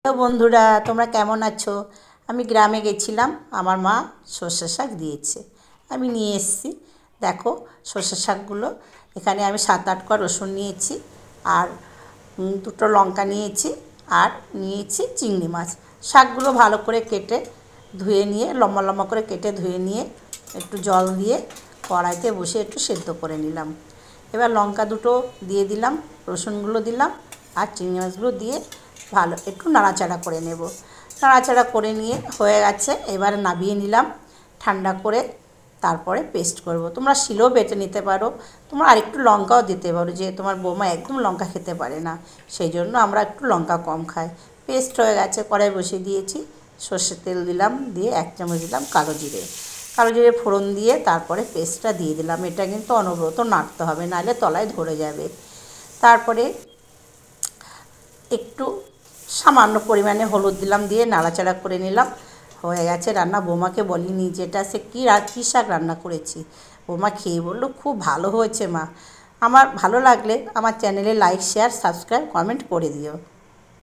তো বন্ধুরা, তোমরা কেমন আছো? আমি গ্রামে গেছিলাম, আমার মা সর্ষে শাক দিয়েছে, আমি নিয়ে এসেছি। দেখো সর্ষে শাকগুলো, এখানে আমি 7-8 কোয়া রসুন নিয়েছি, আর দুটো লঙ্কা নিয়েছি, আর নিয়েছি চিংড়ি মাছ। শাকগুলো ভালো করে কেটে ধুয়ে নিয়ে, লম্বা লম্বা করে কেটে ধুয়ে নিয়ে একটু জল দিয়ে কড়াইতে বসে একটু সেদ্ধ করে নিলাম। এবার লঙ্কা দুটো দিয়ে দিলাম, রসুনগুলো দিলাম, আর চিংড়ি মাছগুলো দিয়ে ভালো একটু নাড়াচাড়া করে নেব। নাড়াচাড়া করে নিয়ে হয়ে গেছে, এবার নামিয়ে নিলাম ঠান্ডা করে। তারপরে পেস্ট করব। তোমরা শিলেও বেটে নিতে পারো, তোমরা আরেকটু লঙ্কাও দিতে পারো, যে তোমার বৌমা একদম লঙ্কা খেতে পারে না, সেই জন্য আমরা একটু লঙ্কা কম খাই। পেস্ট হয়ে গেছে, কড়াই বসিয়ে দিয়েছি, সর্ষের তেল দিলাম, দিয়ে 1 চামচ দিলাম কালো জিরে। কালো জিরে ফোড়ন দিয়ে তারপরে পেস্টটা দিয়ে দিলাম। এটা কিন্তু অনবরত নাড়তে হবে, নাহলে তলায় ধরে যাবে। তারপরে একটু সামান্য পরিমাণে হলুদ দিলাম, দিয়ে নাড়াচাড়া করে নিলাম। হয়ে গেছে রান্না। বৌমাকে বলিনি যেটা সে কী শাক রান্না করেছি। বৌমা খেয়ে বললো খুব ভালো হয়েছে মা। আমার ভালো লাগলে আমার চ্যানেলে লাইক, শেয়ার, সাবস্ক্রাইব, কমেন্ট করে দিও।